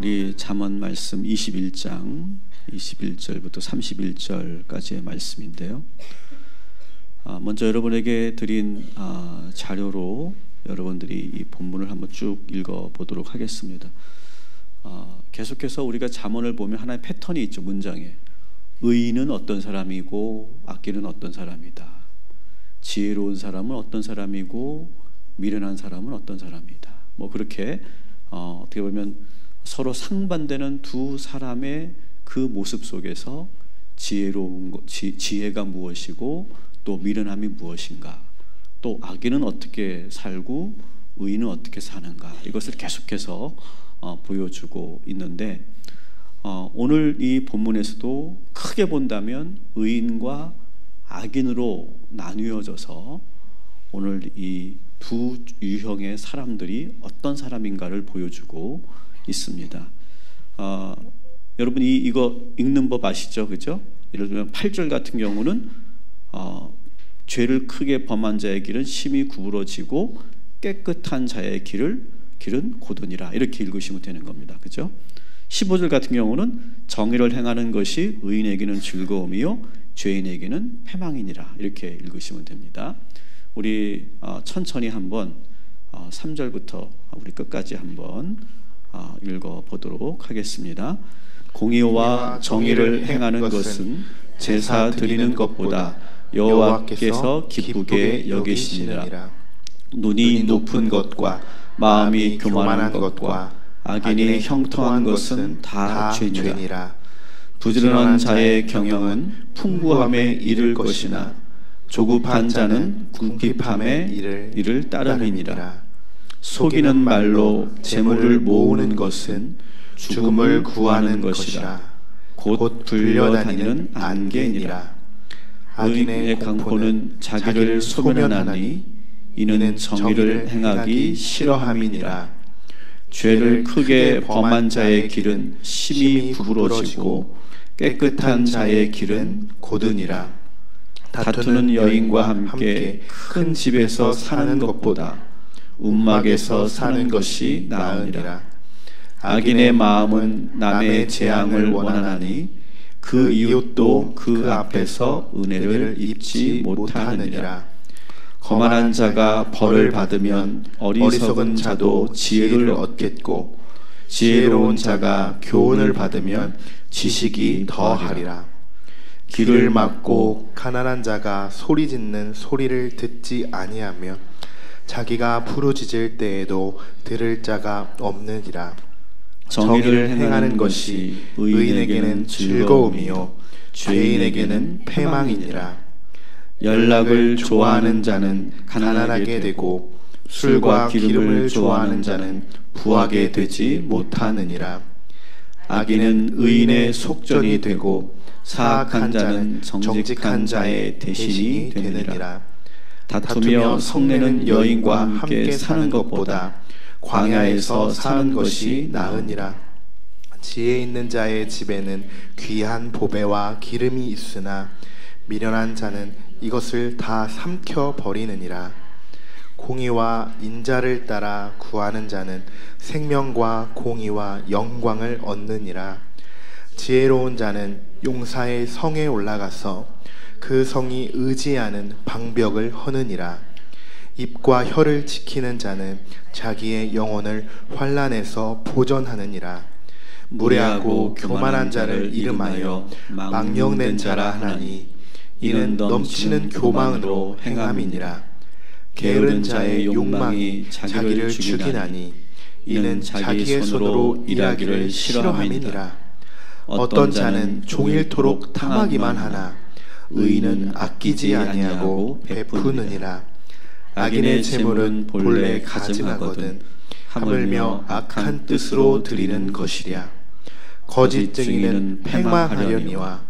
우리 잠언 말씀 21장 21절부터 31절까지의 말씀인데요. 먼저 여러분에게 드린 자료로 여러분들이 이 본문을 한번 쭉 읽어보도록 하겠습니다. 계속해서 우리가 잠언을 보면 하나의 패턴이 있죠. 문장에 의인은 어떤 사람이고 악인은 어떤 사람이다. 지혜로운 사람은 어떤 사람이고 미련한 사람은 어떤 사람이다. 뭐 그렇게 어떻게 보면 서로 상반되는 두 사람의 그 모습 속에서 지혜가 무엇이고 또 미련함이 무엇인가, 또 악인은 어떻게 살고 의인은 어떻게 사는가, 이것을 계속해서 보여주고 있는데 오늘 이 본문에서도 크게 본다면 의인과 악인으로 나뉘어져서 오늘 이 두 유형의 사람들이 어떤 사람인가를 보여주고 있습니다. 여러분이 이거 읽는 법 아시죠? 그죠? 예를 들면 8절 같은 경우는 죄를 크게 범한 자의 길은 심히 구부러지고 깨끗한 자의 길은 고도니라, 이렇게 읽으시면 되는 겁니다. 그죠? 15절 같은 경우는 정의를 행하는 것이 의인에게는 즐거움이요 죄인에게는 패망이니라, 이렇게 읽으시면 됩니다. 우리 천천히 한번 3절부터 우리 끝까지 한번 읽어보도록 하겠습니다. 공의와 정의를 행하는 것은 제사 드리는 것보다 여호와께서 기쁘게 여기시니라. 눈이 높은 것과 마음이 교만한 것과 악인이 형통한 것은 다 죄니라. 부지런한 자의 경영은 풍부함에 이를 것이나 조급한 자는 궁핍함에 이를 따름이니라. 속이는 말로 재물을 모으는 것은 죽음을 구하는 것이라. 곧 불려다니는 안개니라. 악인의 강포는 자기를 소멸하나니 이는 정의를 행하기 싫어함이니라. 죄를 크게 범한 자의 길은 심히 구부러지고 깨끗한 자의 길은 고드니라. 다투는 여인과 함께 큰 집에서 사는 것보다 움막에서 사는 것이 나으니라. 악인의 마음은 남의 재앙을 원하나니 그 이웃도 그 앞에서 은혜를 입지 못하느니라. 거만한 자가 벌을 받으면 어리석은 자도 지혜를 얻겠고 지혜로운 자가 교훈을 받으면 지식이 더하리라. 귀를 막고 가난한 자가 소리 짓는 소리를 듣지 아니하며 자기가 부르짖을 때에도 들을 자가 없느니라. 정의를 행하는 것이 의인에게는 즐거움이요 죄인에게는 패망이니라. 연락을 좋아하는 자는 가난하게 되고 술과 기름을 좋아하는 자는 부하게 되지 못하느니라. 악인은 의인의 속전이 되고 사악한 자는 정직한 자의 대신이 되느니라. 다투며 성내는 여인과 함께 사는 것보다 광야에서 사는 것이 나으니라. 지혜 있는 자의 집에는 귀한 보배와 기름이 있으나 미련한 자는 이것을 다 삼켜 버리느니라. 공의와 인자를 따라 구하는 자는 생명과 공의와 영광을 얻느니라. 지혜로운 자는 용사의 성에 올라가서 그 성이 의지하는 방벽을 허느니라. 입과 혀를 지키는 자는 자기의 영혼을 환난에서 보전하느니라. 무례하고 교만한 자를 이름하여 망령된 자라 하나니 이는 넘치는 교만으로 행함이니라. 게으른 자의 욕망이 자기를 죽이나니 이는 자기의 손으로 일하기를 싫어함이니라. 어떤 자는 종일토록 탐하기만 하나 의인은 아끼지 아니하고 베푸느니라. 악인의 재물은 본래 가증하거든 하물며 악한 뜻으로 드리는 것이랴. 거짓 증인은 패망하려니와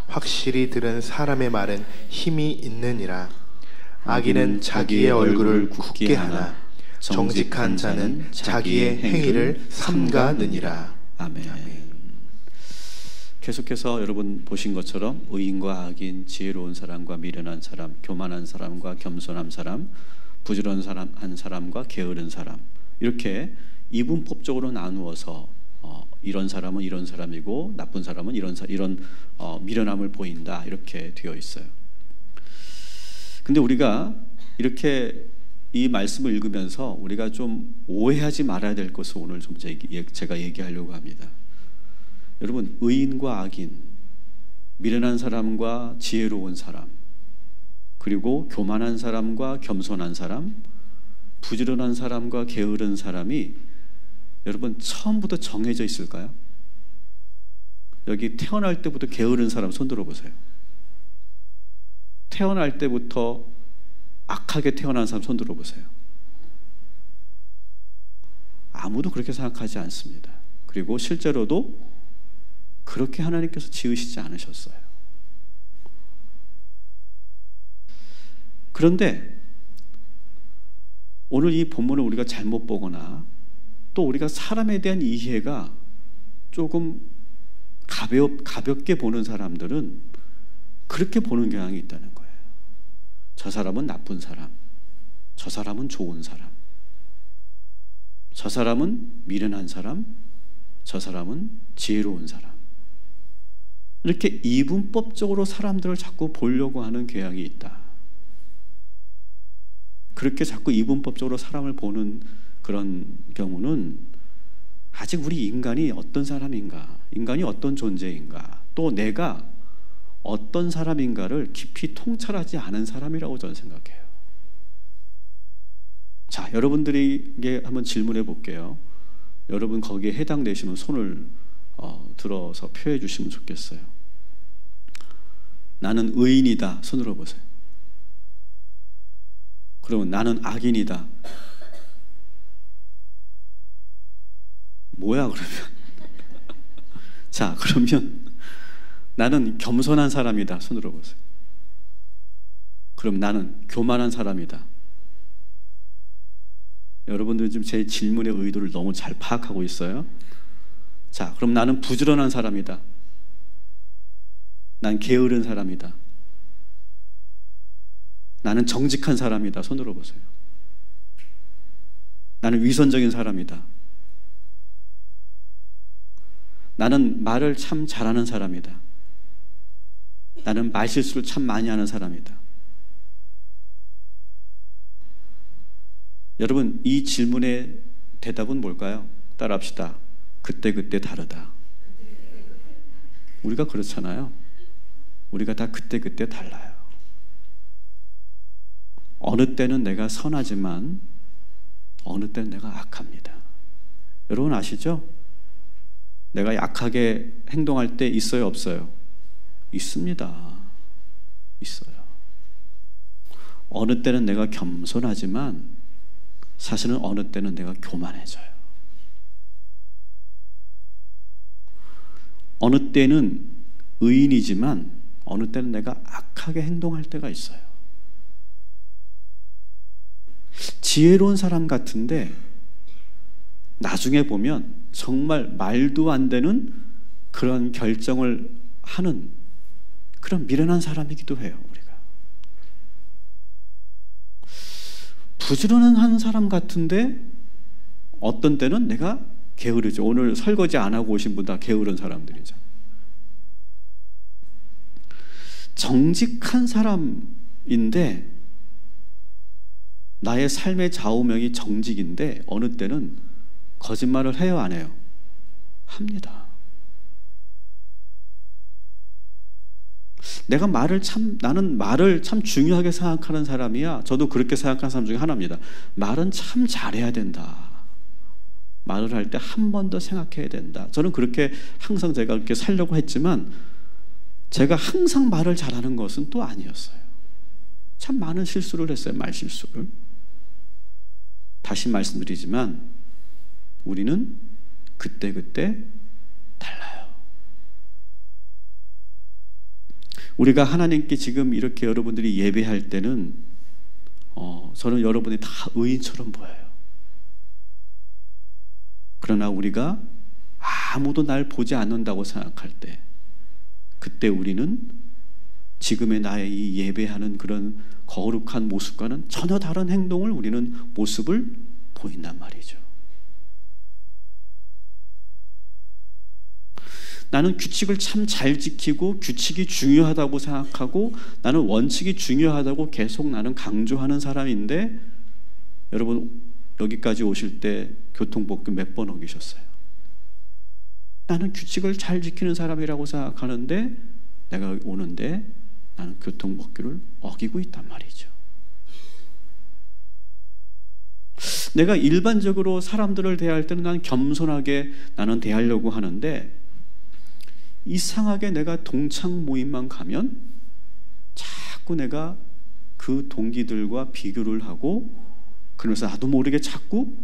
확실히 들은 사람의 말은 힘이 있느니라. 악인은 자기의 얼굴을 굳게 하나 정직한 자는 자기의 행위를 삼가느니라. 아멘. 계속해서 여러분 보신 것처럼 의인과 악인, 지혜로운 사람과 미련한 사람, 교만한 사람과 겸손한 사람, 부지런한 사람과 게으른 사람, 이렇게 이분법적으로 나누어서 이런 사람은 이런 사람이고 나쁜 사람은 이런 미련함을 보인다 이렇게 되어 있어요. 근데 우리가 이렇게 이 말씀을 읽으면서 우리가 좀 오해하지 말아야 될 것을 오늘 좀 제가 얘기하려고 합니다. 여러분, 의인과 악인, 미련한 사람과 지혜로운 사람, 그리고 교만한 사람과 겸손한 사람, 부지런한 사람과 게으른 사람이 여러분 처음부터 정해져 있을까요? 여기 태어날 때부터 게으른 사람 손 들어보세요. 태어날 때부터 악하게 태어난 사람 손 들어보세요. 아무도 그렇게 생각하지 않습니다. 그리고 실제로도 그렇게 하나님께서 지으시지 않으셨어요. 그런데 오늘 이 본문을 우리가 잘못 보거나 또 우리가 사람에 대한 이해가 조금 가볍게 보는 사람들은 그렇게 보는 경향이 있다는 거예요. 저 사람은 나쁜 사람, 저 사람은 좋은 사람, 저 사람은 미련한 사람, 저 사람은 지혜로운 사람. 이렇게 이분법적으로 사람들을 자꾸 보려고 하는 경향이 있다. 그렇게 자꾸 이분법적으로 사람을 보는 그런 경우는 아직 우리 인간이 어떤 사람인가, 인간이 어떤 존재인가, 또 내가 어떤 사람인가를 깊이 통찰하지 않은 사람이라고 저는 생각해요. 자, 여러분들에게 한번 질문해 볼게요. 여러분 거기에 해당되시면 손을 들어서 표해 주시면 좋겠어요. 나는 의인이다. 손으로 보세요. 그러면 나는 악인이다. 뭐야 그러면? 자, 그러면 나는 겸손한 사람이다. 손으로 보세요. 그럼 나는 교만한 사람이다. 여러분들 지금 제 질문의 의도를 너무 잘 파악하고 있어요. 자, 그럼 나는 부지런한 사람이다. 난 게으른 사람이다. 나는 정직한 사람이다. 손으로 보세요. 나는 위선적인 사람이다. 나는 말을 참 잘하는 사람이다. 나는 말실수를 참 많이 하는 사람이다. 여러분, 이 질문의 대답은 뭘까요? 따라합시다. 그때그때 다르다. 우리가 그렇잖아요. 우리가 다 그때그때 달라요. 어느 때는 내가 선하지만 어느 때는 내가 악합니다. 여러분 아시죠? 내가 약하게 행동할 때 있어요, 없어요? 있습니다. 있어요. 어느 때는 내가 겸손하지만 사실은 어느 때는 내가 교만해져요. 어느 때는 의인이지만 어느 때는 내가 악하게 행동할 때가 있어요. 지혜로운 사람 같은데 나중에 보면 정말 말도 안 되는 그런 결정을 하는 그런 미련한 사람이기도 해요. 우리가 부지런한 사람 같은데 어떤 때는 내가 게으르죠. 오늘 설거지 안 하고 오신 분 다 게으른 사람들이죠. 정직한 사람인데 나의 삶의 좌우명이 정직인데 어느 때는 거짓말을 해요, 안 해요? 합니다. 나는 말을 참 중요하게 생각하는 사람이야. 저도 그렇게 생각하는 사람 중에 하나입니다. 말은 참 잘해야 된다. 말을 할 때 한 번 더 생각해야 된다. 저는 그렇게 항상 제가 그렇게 살려고 했지만 제가 항상 말을 잘하는 것은 또 아니었어요. 참 많은 실수를 했어요. 말 실수를. 다시 말씀드리지만 우리는 그때그때 달라요. 우리가 하나님께 지금 이렇게 여러분들이 예배할 때는 저는 여러분이 다 의인처럼 보여요. 그러나 우리가 아무도 날 보지 않는다고 생각할 때 그때 우리는 지금의 나의 이 예배하는 그런 거룩한 모습과는 전혀 다른 행동을 우리는 모습을 보인단 말이죠. 나는 규칙을 참 잘 지키고 규칙이 중요하다고 생각하고 나는 원칙이 중요하다고 계속 나는 강조하는 사람인데, 여러분 여기까지 오실 때 교통법규 몇 번 어기셨어요? 나는 규칙을 잘 지키는 사람이라고 생각하는데 내가 오는데 나는 교통법규를 어기고 있단 말이죠. 내가 일반적으로 사람들을 대할 때는 나는 겸손하게 나는 대하려고 하는데, 이상하게 내가 동창 모임만 가면 자꾸 내가 그 동기들과 비교를 하고, 그러면서 나도 모르게 자꾸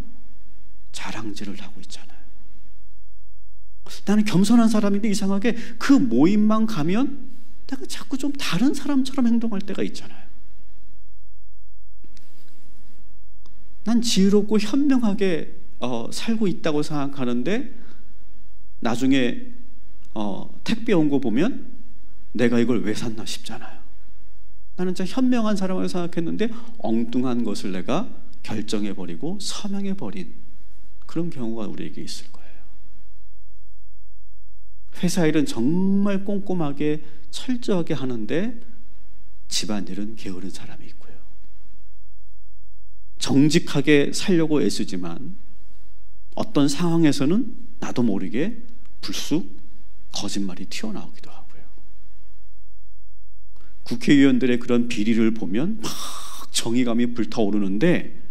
자랑질을 하고 있잖아요. 나는 겸손한 사람인데 이상하게 그 모임만 가면 내가 자꾸 좀 다른 사람처럼 행동할 때가 있잖아요. 난 지혜롭고 현명하게 살고 있다고 생각하는데 나중에 택배 온 거 보면 내가 이걸 왜 샀나 싶잖아요. 나는 진짜 현명한 사람을 생각했는데 엉뚱한 것을 내가 결정해버리고 서명해버린 그런 경우가 우리에게 있을 거예요. 회사 일은 정말 꼼꼼하게 철저하게 하는데 집안일은 게으른 사람이 있고요. 정직하게 살려고 애쓰지만 어떤 상황에서는 나도 모르게 불쑥 거짓말이 튀어나오기도 하고요. 국회의원들의 그런 비리를 보면 막 정의감이 불타오르는데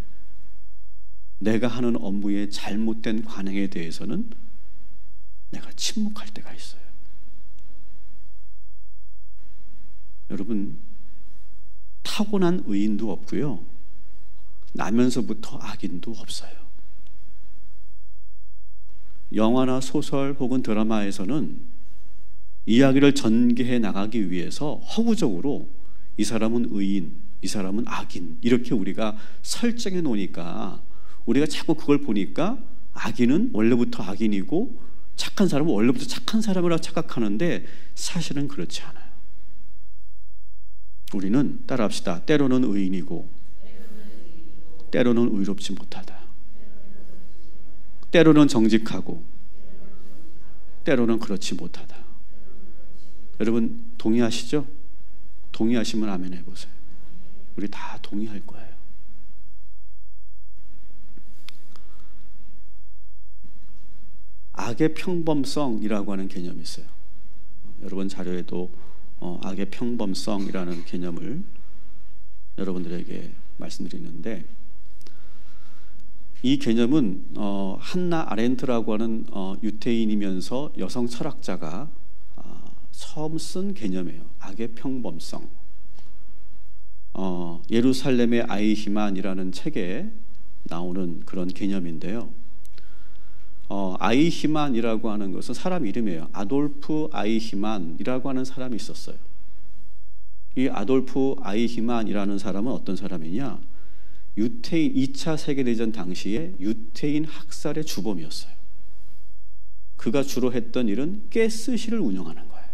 내가 하는 업무의 잘못된 관행에 대해서는 내가 침묵할 때가 있어요. 여러분, 타고난 의인도 없고요, 나면서부터 악인도 없어요. 영화나 소설 혹은 드라마에서는 이야기를 전개해 나가기 위해서 허구적으로 이 사람은 의인, 이 사람은 악인 이렇게 우리가 설정해 놓으니까 우리가 자꾸 그걸 보니까 악인은 원래부터 악인이고 착한 사람은 원래부터 착한 사람이라고 착각하는데 사실은 그렇지 않아요. 우리는 따라합시다. 때로는 의인이고 때로는 의롭지 못하다. 때로는 정직하고 때로는 그렇지 못하다. 여러분 동의하시죠? 동의하시면 아멘 해보세요. 우리 다 동의할 거예요. 악의 평범성이라고 하는 개념이 있어요. 여러분 자료에도 악의 평범성이라는 개념을 여러분들에게 말씀드리는데, 이 개념은 한나 아렌트라고 하는 유태인이면서 여성 철학자가 처음 쓴 개념이에요. 악의 평범성. 예루살렘의 아이히만이라는 책에 나오는 그런 개념인데요. 아이히만이라고 하는 것은 사람 이름이에요. 아돌프 아이히만이라고 하는 사람이 있었어요. 이 아돌프 아이히만이라는 사람은 어떤 사람이냐? 유태인 2차 세계대전 당시에 유태인 학살의 주범이었어요. 그가 주로 했던 일은 가스실을 운영하는 거예요.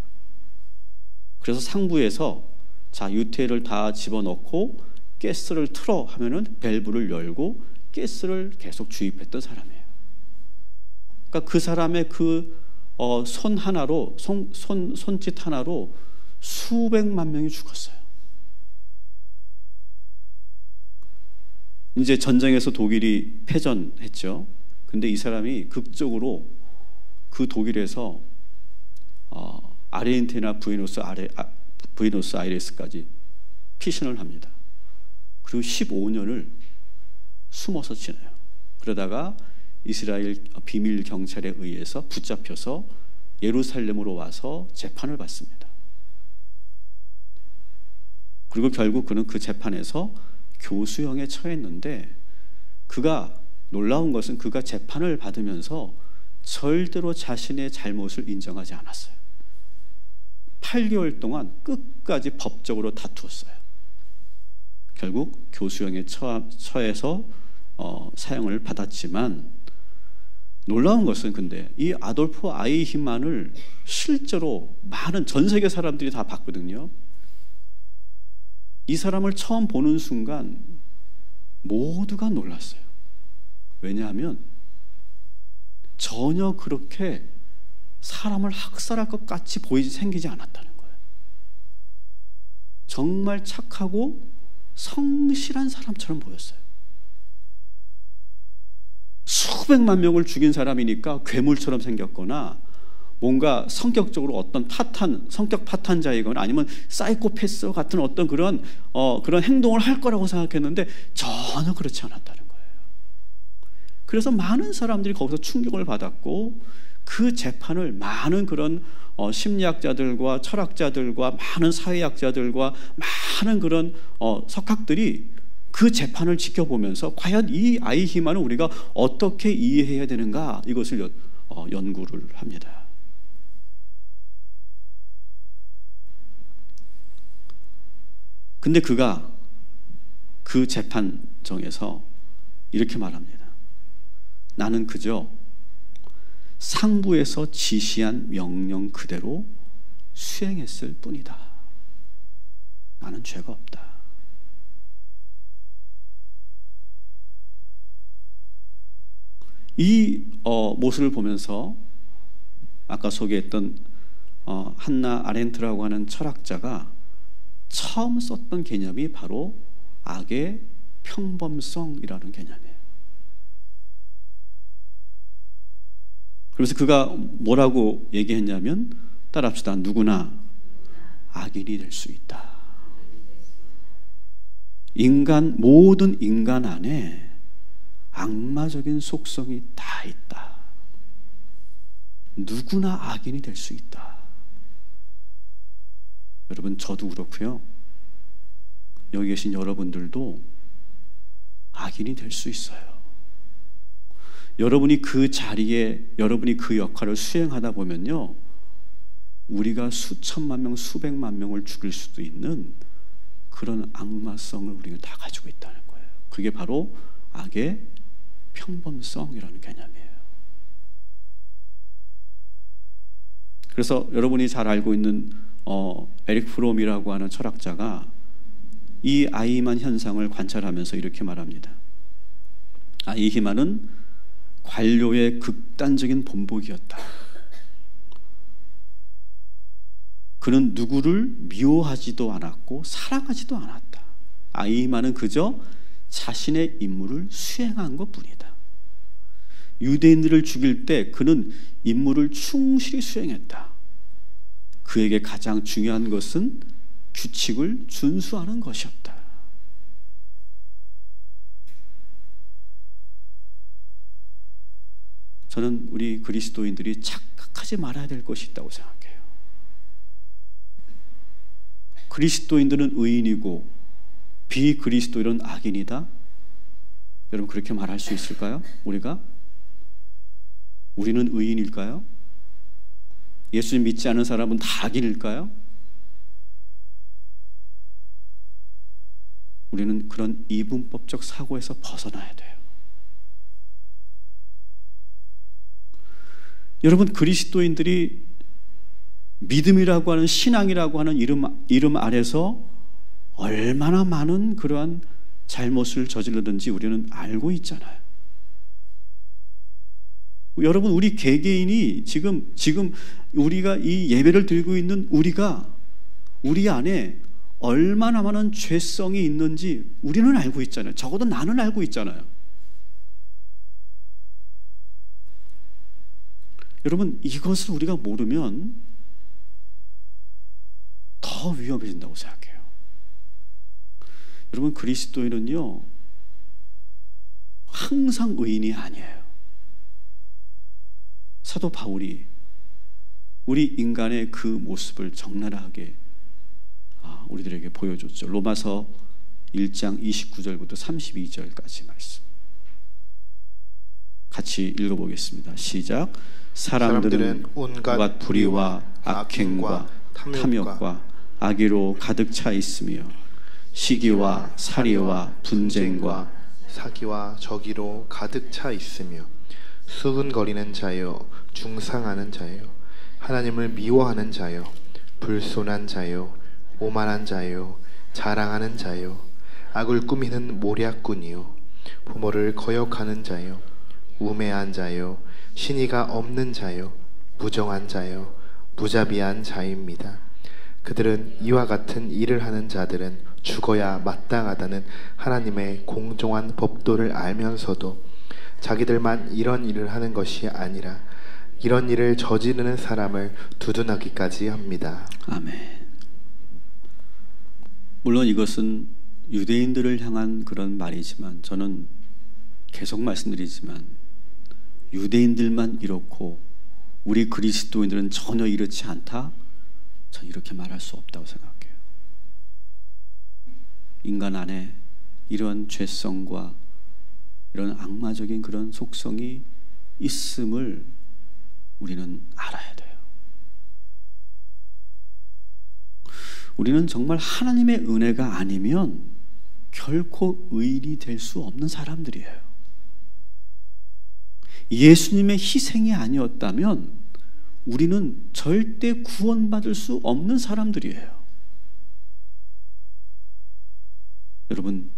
그래서 상부에서 자 유태인을 다 집어넣고 가스를 틀어 하면은 밸브를 열고 가스를 계속 주입했던 사람이에요. 그러니까 그 사람의 손 하나로 손짓 하나로 수백만 명이 죽었어요. 이제 전쟁에서 독일이 패전했죠. 근데 이 사람이 극적으로 그 독일에서 아르헨티나 부에노스 아이레스까지 피신을 합니다. 그리고 15년을 숨어서 지내요. 그러다가 이스라엘 비밀 경찰에 의해서 붙잡혀서 예루살렘으로 와서 재판을 받습니다. 그리고 결국 그는 그 재판에서 교수형에 처했는데, 그가 놀라운 것은 그가 재판을 받으면서 절대로 자신의 잘못을 인정하지 않았어요. 8개월 동안 끝까지 법적으로 다투었어요. 결국 교수형에 처해서 사형을 받았지만, 놀라운 것은 근데 이 아돌프 아이히만을 실제로 많은 전 세계 사람들이 다 봤거든요. 이 사람을 처음 보는 순간 모두가 놀랐어요. 왜냐하면 전혀 그렇게 사람을 학살할 것 같이 생기지 않았다는 거예요. 정말 착하고 성실한 사람처럼 보였어요. 수백만 명을 죽인 사람이니까 괴물처럼 생겼거나 뭔가 성격적으로 어떤 성격 파탄자이거나 아니면 사이코패스 같은 어떤 그런 행동을 할 거라고 생각했는데 전혀 그렇지 않았다는 거예요. 그래서 많은 사람들이 거기서 충격을 받았고 그 재판을 많은 그런 심리학자들과 철학자들과 많은 사회학자들과 많은 그런 석학들이 그 재판을 지켜보면서 과연 이 아이히만을 우리가 어떻게 이해해야 되는가 이것을 연구를 합니다. 근데 그가 그 재판정에서 이렇게 말합니다. 나는 그저 상부에서 지시한 명령 그대로 수행했을 뿐이다. 나는 죄가 없다. 이 모습을 보면서 아까 소개했던 한나 아렌트라고 하는 철학자가 처음 썼던 개념이 바로 악의 평범성이라는 개념이에요. 그래서 그가 뭐라고 얘기했냐면 따라합시다. 누구나 악인이 될 수 있다. 모든 인간 안에 악마적인 속성이 다 있다. 누구나 악인이 될 수 있다. 여러분, 저도 그렇고요. 여기 계신 여러분들도 악인이 될 수 있어요. 여러분이 그 자리에 여러분이 그 역할을 수행하다 보면요, 우리가 수천만 명, 수백만 명을 죽일 수도 있는 그런 악마성을 우리는 다 가지고 있다는 거예요. 그게 바로 악의 평범성이라는 개념이에요. 그래서 여러분이 잘 알고 있는 에릭 프롬이라고 하는 철학자가 이 아이히만 현상을 관찰하면서 이렇게 말합니다. 아이히만은 관료의 극단적인 본보기였다. 그는 누구를 미워하지도 않았고 사랑하지도 않았다. 아이히만은 그저 자신의 임무를 수행한 것뿐이다. 유대인들을 죽일 때 그는 임무를 충실히 수행했다. 그에게 가장 중요한 것은 규칙을 준수하는 것이었다. 저는 우리 그리스도인들이 착각하지 말아야 될 것이 있다고 생각해요. 그리스도인들은 의인이고 비그리스도인은 악인이다? 여러분, 그렇게 말할 수 있을까요? 우리는 의인일까요? 예수님 믿지 않은 사람은 다 악인일까요? 우리는 그런 이분법적 사고에서 벗어나야 돼요. 여러분, 그리스도인들이 믿음이라고 하는, 신앙이라고 하는 이름 아래서 얼마나 많은 그러한 잘못을 저지르든지 우리는 알고 있잖아요. 여러분, 우리 개개인이 지금 우리가 이 예배를 드리고 있는 우리 안에 얼마나 많은 죄성이 있는지 우리는 알고 있잖아요. 적어도 나는 알고 있잖아요. 여러분, 이것을 우리가 모르면 더 위험해진다고 생각해요. 여러분, 그리스도인은요, 항상 의인이 아니에요. 사도 바울이 우리 인간의 그 모습을 적나라하게 우리들에게 보여줬죠. 로마서 1장 29절부터 32절까지 말씀 같이 읽어보겠습니다. 시작. 사람들은 온갖 불의와 악행과 탐욕과 악의로 가득 차 있으며 시기와 살이와 분쟁과 사기와 저기로 가득 차 있으며 수근거리는 자요, 중상하는 자요, 하나님을 미워하는 자요, 불손한 자요, 오만한 자요, 자랑하는 자요, 악을 꾸미는 모략꾼이요, 부모를 거역하는 자요, 우매한 자요, 신의가 없는 자요, 무정한 자요 무자비한 자입니다. 그들은 이와 같은 일을 하는 자들은 죽어야 마땅하다는 하나님의 공정한 법도를 알면서도 자기들만 이런 일을 하는 것이 아니라 이런 일을 저지르는 사람을 두둔하기까지 합니다. 아멘. 물론 이것은 유대인들을 향한 그런 말이지만 저는 계속 말씀드리지만 유대인들만 이렇고 우리 그리스도인들은 전혀 이렇지 않다? 전 이렇게 말할 수 없다고 생각해요. 인간 안에 이런 죄성과 이런 악마적인 그런 속성이 있음을 우리는 알아야 돼요. 우리는 정말 하나님의 은혜가 아니면 결코 의인이 될 수 없는 사람들이에요. 예수님의 희생이 아니었다면 우리는 절대 구원받을 수 없는 사람들이에요. 여러분,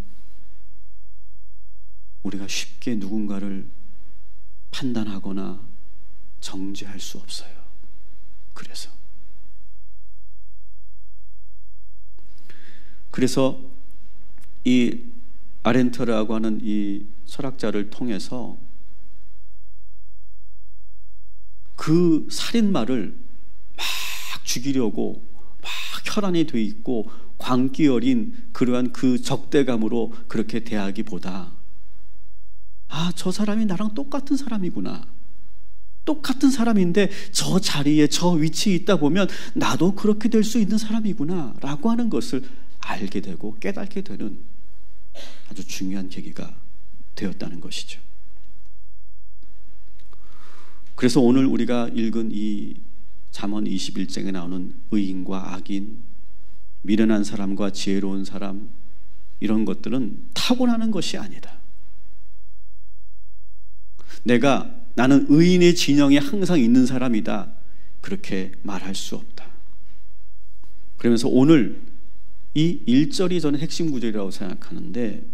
우리가 쉽게 누군가를 판단하거나 정죄할 수 없어요. 그래서 이 아렌트라고 하는 이 철학자를 통해서 그 살인마를 막 죽이려고 막 혈안이 돼 있고 광기 어린 그러한 그 적대감으로 그렇게 대하기보다 저 사람이 나랑 똑같은 사람이구나, 똑같은 사람인데 저 자리에 저 위치에 있다 보면 나도 그렇게 될 수 있는 사람이구나 라고 하는 것을 알게 되고 깨닫게 되는 아주 중요한 계기가 되었다는 것이죠. 그래서 오늘 우리가 읽은 이 잠언 21장에 나오는 의인과 악인, 미련한 사람과 지혜로운 사람, 이런 것들은 타고나는 것이 아니다. 나는 의인의 진영에 항상 있는 사람이다, 그렇게 말할 수 없다. 그러면서 오늘 이 1절이 저는 핵심 구절이라고 생각하는데,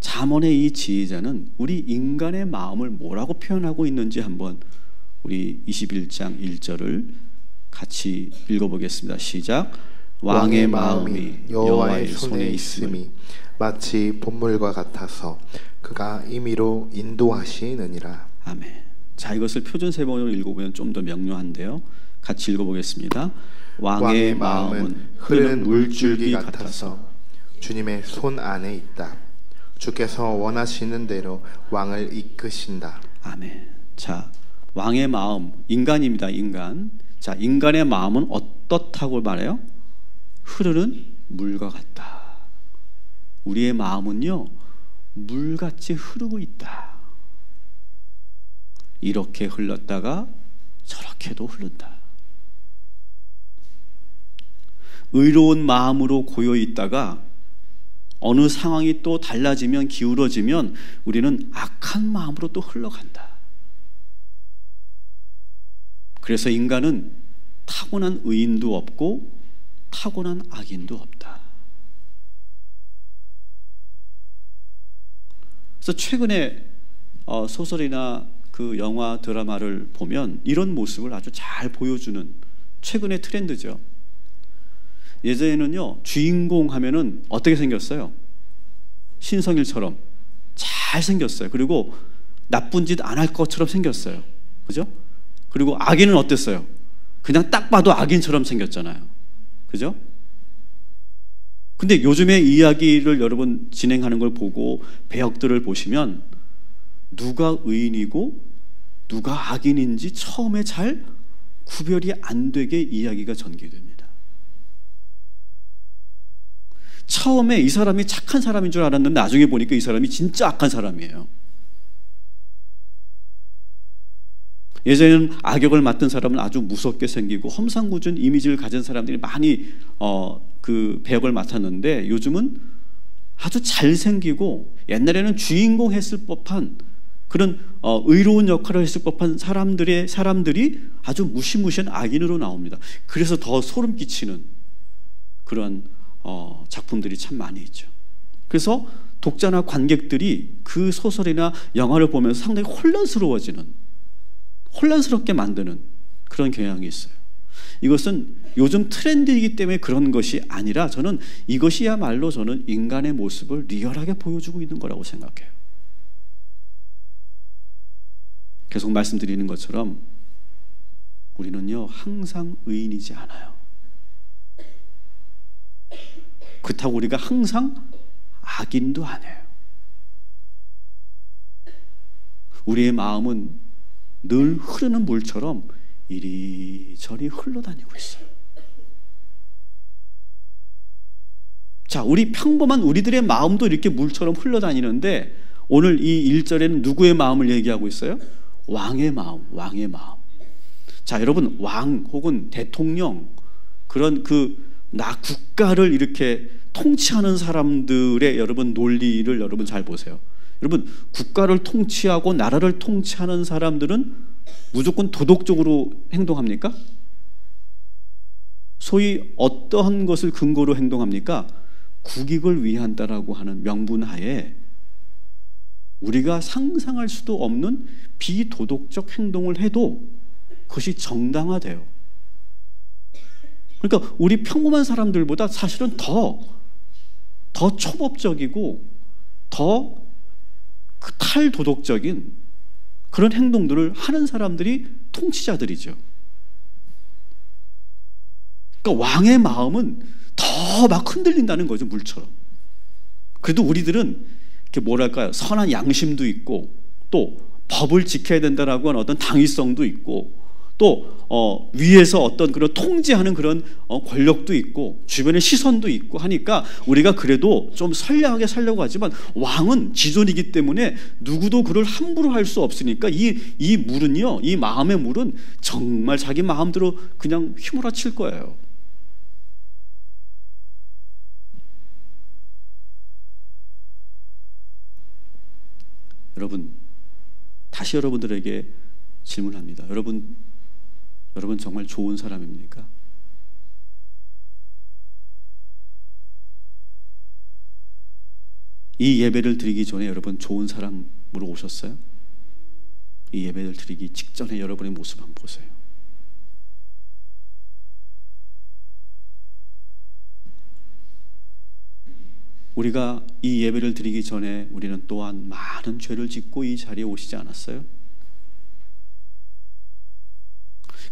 잠언의 이 지혜자는 우리 인간의 마음을 뭐라고 표현하고 있는지 한번 우리 21장 1절을 같이 읽어보겠습니다. 시작. 왕의 마음이 여호와의 손에 있음이 마치 봇물과 같아서 그가 임의로 인도하시느니라. 아멘. 자, 이것을 표준 세번으로 읽어보면 좀 더 명료한데요. 같이 읽어보겠습니다. 왕의 마음은 흐르는 물줄기 같아서 주님의 손 안에 있다. 주께서 원하시는 대로 왕을 이끄신다. 아멘. 자, 왕의 마음, 인간입니다. 인간. 자, 인간의 마음은 어떻다고 말해요? 흐르는 물과 같다. 우리의 마음은요, 물같이 흐르고 있다. 이렇게 흘렀다가 저렇게도 흐른다. 의로운 마음으로 고여 있다가 어느 상황이 또 달라지면, 기울어지면 우리는 악한 마음으로 또 흘러간다. 그래서 인간은 타고난 의인도 없고 타고난 악인도 없다. 그래서 최근에 소설이나 그 영화, 드라마를 보면 이런 모습을 아주 잘 보여주는 최근의 트렌드죠. 예전에는요, 주인공 하면은 어떻게 생겼어요? 신성일처럼 잘 생겼어요. 그리고 나쁜 짓 안 할 것처럼 생겼어요. 그죠? 그리고 악인은 어땠어요? 그냥 딱 봐도 악인처럼 생겼잖아요. 그죠? 근데 요즘에 이야기를 여러분 진행하는 걸 보고 배역들을 보시면 누가 의인이고 누가 악인인지 처음에 잘 구별이 안 되게 이야기가 전개됩니다. 처음에 이 사람이 착한 사람인 줄 알았는데 나중에 보니까 이 사람이 진짜 악한 사람이에요. 예전에는 악역을 맡은 사람은 아주 무섭게 생기고 험상궂은 이미지를 가진 사람들이 많이 그 배역을 맡았는데 요즘은 아주 잘생기고 옛날에는 주인공 했을 법한 그런 의로운 역할을 했을 법한 사람들이 아주 무시무시한 악인으로 나옵니다. 그래서 더 소름 끼치는 그런 작품들이 참 많이 있죠. 그래서 독자나 관객들이 그 소설이나 영화를 보면서 상당히 혼란스럽게 만드는 그런 경향이 있어요. 이것은 요즘 트렌드이기 때문에 그런 것이 아니라 저는 이것이야말로 저는 인간의 모습을 리얼하게 보여주고 있는 거라고 생각해요. 계속 말씀드리는 것처럼 우리는요 항상 의인이지 않아요. 그렇다고 우리가 항상 악인도 아니에요. 우리의 마음은 늘 흐르는 물처럼 이리저리 흘러다니고 있어요. 자, 우리 평범한 우리들의 마음도 이렇게 물처럼 흘러다니는데 오늘 이 1절에는 누구의 마음을 얘기하고 있어요? 왕의 마음, 왕의 마음. 자, 여러분, 왕 혹은 대통령, 그런 국가를 이렇게 통치하는 사람들의 여러분 논리를 여러분 잘 보세요. 여러분, 국가를 통치하고 나라를 통치하는 사람들은 무조건 도덕적으로 행동합니까? 소위 어떠한 것을 근거로 행동합니까? 국익을 위한다라고 하는 명분하에 우리가 상상할 수도 없는 비도덕적 행동을 해도 그것이 정당화돼요. 그러니까 우리 평범한 사람들보다 사실은 더 초법적이고 더 탈도덕적인 그런 행동들을 하는 사람들이 통치자들이죠. 그러니까 왕의 마음은 더 막 흔들린다는 거죠, 물처럼. 그래도 우리들은 이렇게 뭐랄까요, 선한 양심도 있고 또 법을 지켜야 된다라고 하는 어떤 당위성도 있고 또 위에서 어떤 그런 통제하는 그런 권력도 있고 주변의 시선도 있고 하니까 우리가 그래도 좀 선량하게 살려고 하지만 왕은 지존이기 때문에 누구도 그를 함부로 할 수 없으니까 이 물은요, 이 마음의 물은 정말 자기 마음대로 그냥 휘몰아칠 거예요. 여러분, 다시 여러분들에게 질문합니다. 여러분 정말 좋은 사람입니까? 이 예배를 드리기 전에 여러분 좋은 사람으로 오셨어요? 이 예배를 드리기 직전에 여러분의 모습 한번 보세요. 우리가 이 예배를 드리기 전에 우리는 또한 많은 죄를 짓고 이 자리에 오시지 않았어요?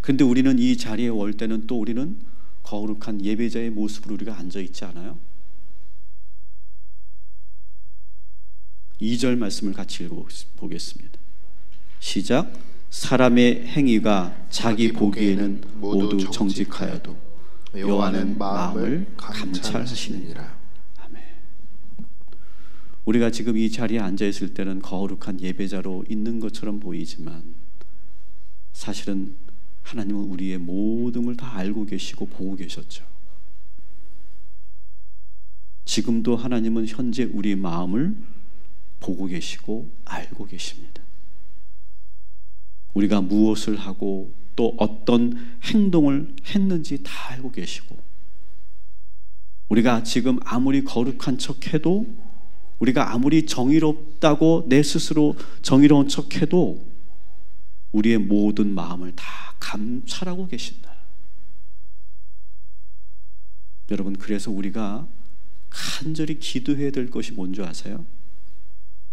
그런데 우리는 이 자리에 올 때는 또 우리는 거룩한 예배자의 모습으로 우리가 앉아있지 않아요? 2절 말씀을 같이 읽어보겠습니다. 시작. 사람의 행위가 자기 보기에는 모두 정직하여도 여호와는 마음을 감찰하시느니라. 아멘. 우리가 지금 이 자리에 앉아있을 때는 거룩한 예배자로 있는 것처럼 보이지만 사실은 하나님은 우리의 모든 걸 다 알고 계시고 보고 계셨죠. 지금도 하나님은 현재 우리 마음을 보고 계시고 알고 계십니다. 우리가 무엇을 하고 또 어떤 행동을 했는지 다 알고 계시고 우리가 지금 아무리 거룩한 척해도 우리가 아무리 정의롭다고 내 스스로 정의로운 척해도 우리의 모든 마음을 다 감찰하고 계신다. 여러분, 그래서 우리가 간절히 기도해야 될 것이 뭔지 아세요?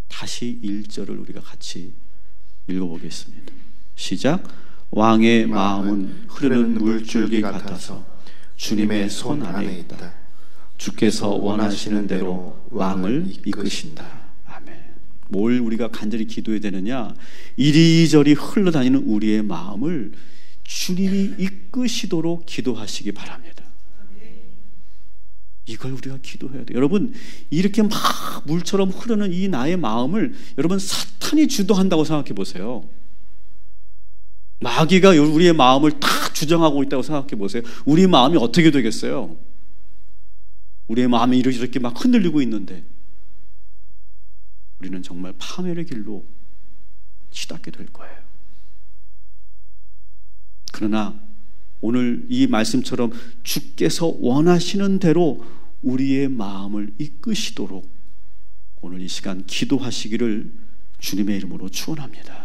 다시 1절을 우리가 같이 읽어보겠습니다. 시작. 왕의 마음은 흐르는 물줄기 같아서 주님의 손 안에 있다. 주께서 원하시는 대로 왕을 이끄신다. 뭘 우리가 간절히 기도해야 되느냐? 이리저리 흘러다니는 우리의 마음을 주님이 이끄시도록 기도하시기 바랍니다. 이걸 우리가 기도해야 돼요. 여러분, 이렇게 막 물처럼 흐르는 이 나의 마음을 여러분 사탄이 주도한다고 생각해 보세요. 마귀가 우리의 마음을 다 주장하고 있다고 생각해 보세요. 우리 마음이 어떻게 되겠어요? 우리의 마음이 이렇게 막 흔들리고 있는데 우리는 정말 파멸의 길로 치닫게 될 거예요. 그러나 오늘 이 말씀처럼 주께서 원하시는 대로 우리의 마음을 이끄시도록 오늘 이 시간 기도하시기를 주님의 이름으로 축원합니다.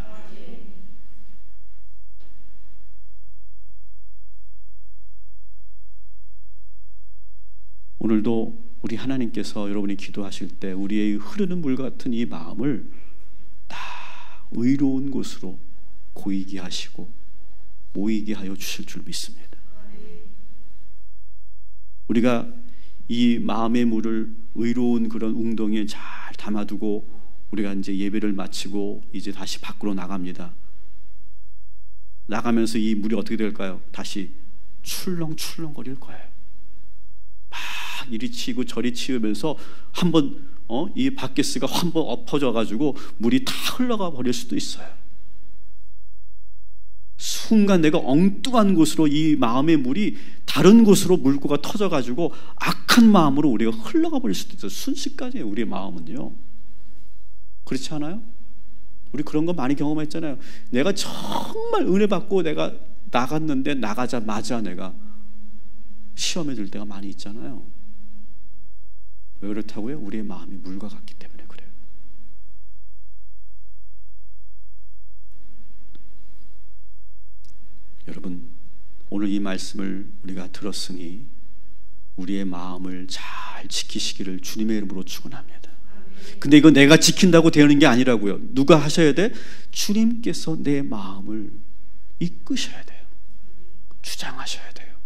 오늘도 우리 하나님께서 여러분이 기도하실 때 우리의 흐르는 물 같은 이 마음을 다 의로운 곳으로 고이게 하시고 모이게 하여 주실 줄 믿습니다. 우리가 이 마음의 물을 의로운 그런 웅덩이에 잘 담아두고 우리가 이제 예배를 마치고 이제 다시 밖으로 나갑니다. 나가면서 이 물이 어떻게 될까요? 다시 출렁출렁거릴 거예요. 막 이리 치고 저리 치우면서 한번 이 바켓스가 한번 엎어져 가지고 물이 다 흘러가 버릴 수도 있어요. 순간 내가 엉뚱한 곳으로 이 마음의 물이 다른 곳으로 물고가 터져 가지고 악한 마음으로 우리가 흘러가 버릴 수도 있어요. 순식간이에요. 우리의 마음은요. 그렇지 않아요? 우리 그런 거 많이 경험했잖아요. 내가 정말 은혜 받고 내가 나갔는데 나가자마자 내가 시험에 들 때가 많이 있잖아요. 왜 그렇다고요? 우리의 마음이 물과 같기 때문에 그래요. 여러분, 오늘 이 말씀을 우리가 들었으니 우리의 마음을 잘 지키시기를 주님의 이름으로 축원합니다. 근데 이거 내가 지킨다고 되는 게 아니라고요. 누가 하셔야 돼? 주님께서 내 마음을 이끄셔야 돼요. 주장하셔야 돼요.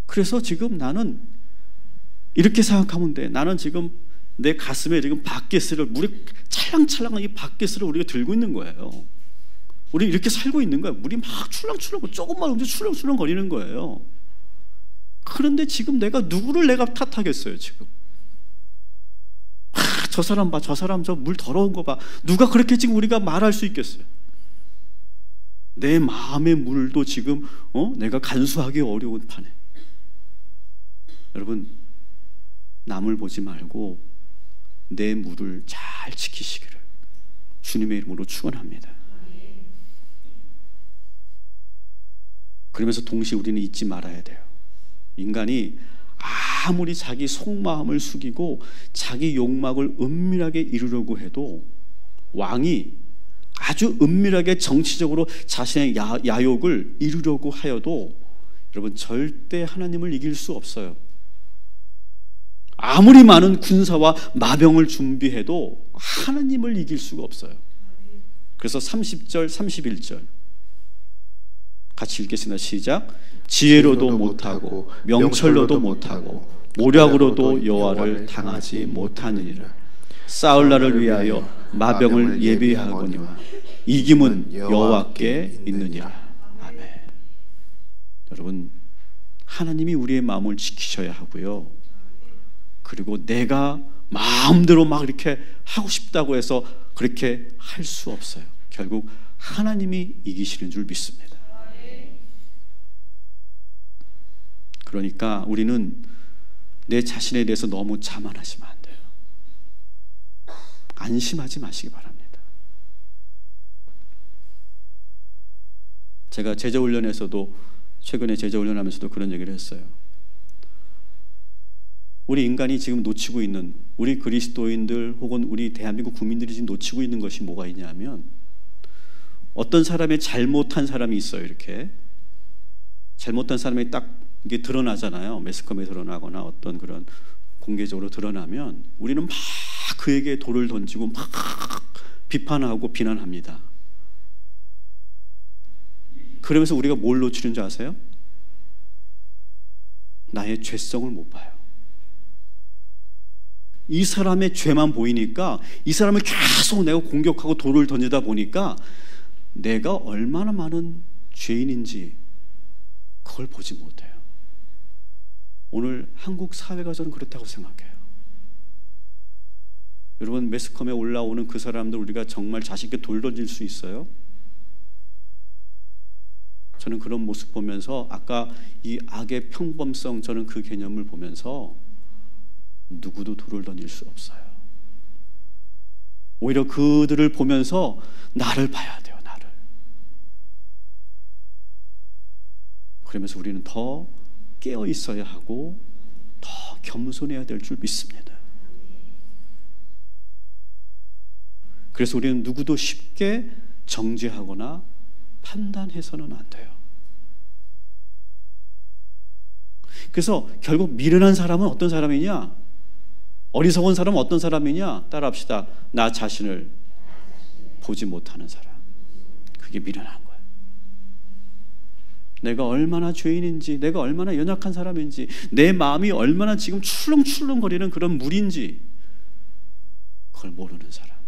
그래서 지금 나는 이렇게 생각하면 돼. 나는 지금 내 가슴에 지금 바켓을 물이 찰랑찰랑한 이 바켓을 우리가 들고 있는 거예요. 우리 이렇게 살고 있는 거예요. 물이 막 출렁출렁 조금만 움직여 출렁출렁 거리는 거예요. 그런데 지금 내가 누구를 내가 탓하겠어요. 지금 저 사람 봐, 저 사람 저 물 더러운 거 봐. 누가 그렇게 지금 우리가 말할 수 있겠어요? 내 마음의 물도 지금 내가 간수하기 어려운 판에. 여러분, 남을 보지 말고 내 물을 잘 지키시기를 주님의 이름으로 축원합니다. 그러면서 동시에 우리는 잊지 말아야 돼요. 인간이 아무리 자기 속마음을 숙이고 자기 욕망을 은밀하게 이루려고 해도 왕이 아주 은밀하게 정치적으로 자신의 야욕을 이루려고 하여도 여러분 절대 하나님을 이길 수 없어요. 아무리 많은 군사와 마병을 준비해도 하나님을 이길 수가 없어요. 그래서 30절 31절 같이 읽겠습니다. 시작. 지혜로도 못하고 명철로도 못하고 모략으로도 여호와를 당하지 못하느니라. 싸울 날을 위하여 마병을 예비하거니와 이김은 여호와께 있느니라. 아멘. 여러분, 하나님이 우리의 마음을 지키셔야 하고요. 그리고 내가 마음대로 막 이렇게 하고 싶다고 해서 그렇게 할 수 없어요. 결국 하나님이 이기시는 줄 믿습니다. 그러니까 우리는 내 자신에 대해서 너무 자만하시면 안 돼요. 안심하지 마시기 바랍니다. 제가 제자훈련에서도 최근에 제자훈련하면서도 그런 얘기를 했어요. 우리 인간이 지금 놓치고 있는, 우리 그리스도인들 혹은 우리 대한민국 국민들이 지금 놓치고 있는 것이 뭐가 있냐면, 어떤 사람의 잘못한 사람이 있어요. 이렇게 잘못한 사람이 딱 이게 드러나잖아요. 매스컴에 드러나거나 어떤 그런 공개적으로 드러나면 우리는 막 그에게 돌을 던지고 막 비판하고 비난합니다. 그러면서 우리가 뭘 놓치는 줄 아세요? 나의 죄성을 못 봐요. 이 사람의 죄만 보이니까 이 사람을 계속 내가 공격하고 돌을 던지다 보니까 내가 얼마나 많은 죄인인지 그걸 보지 못해요. 오늘 한국 사회가 저는 그렇다고 생각해요. 여러분, 매스컴에 올라오는 그 사람들 우리가 정말 자신 있게 돌 던질 수 있어요? 저는 그런 모습 보면서 아까 이 악의 평범성, 저는 그 개념을 보면서 누구도 돌을 던질 수 없어요. 오히려 그들을 보면서 나를 봐야 돼요. 나를. 그러면서 우리는 더 깨어 있어야 하고 더 겸손해야 될 줄 믿습니다. 그래서 우리는 누구도 쉽게 정죄하거나 판단해서는 안 돼요. 그래서 결국 미련한 사람은 어떤 사람이냐? 어리석은 사람은 어떤 사람이냐? 따라합시다. 나 자신을 보지 못하는 사람. 그게 미련한 거예요. 내가 얼마나 죄인인지, 내가 얼마나 연약한 사람인지, 내 마음이 얼마나 지금 출렁출렁거리는 그런 물인지 그걸 모르는 사람.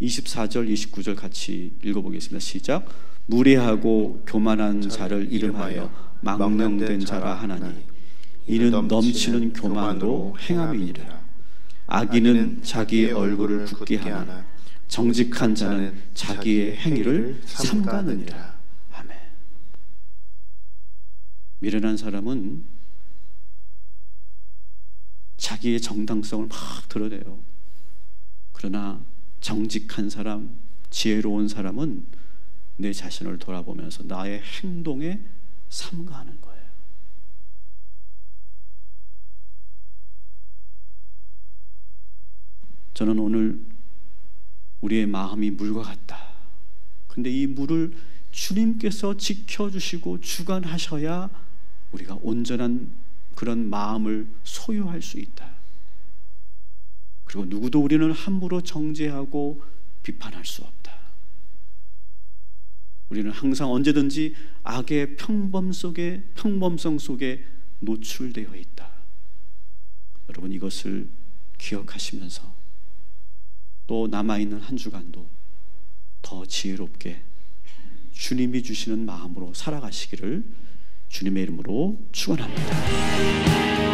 (24절) (29절) 같이 읽어보겠습니다. 시작. 무례하고 교만한 자를 이름하여 망령된 자라 하나니 이는 넘치는 교만으로 행함이니라. 악인은 자기의 얼굴을 붓게 하나 정직한 자는 자기의 행위를 삼가느니라. 아멘. 미련한 사람은 자기의 정당성을 막 드러내요. 그러나 정직한 사람, 지혜로운 사람은 내 자신을 돌아보면서 나의 행동에 삼가하는 거예요. 저는 오늘 우리의 마음이 물과 같다. 근데 이 물을 주님께서 지켜주시고 주관하셔야 우리가 온전한 그런 마음을 소유할 수 있다. 그리고 누구도 우리는 함부로 정죄하고 비판할 수 없다. 우리는 항상 언제든지 악의 평범성 속에 노출되어 있다. 여러분, 이것을 기억하시면서 또 남아있는 한 주간도 더 지혜롭게 주님이 주시는 마음으로 살아가시기를 주님의 이름으로 축원합니다.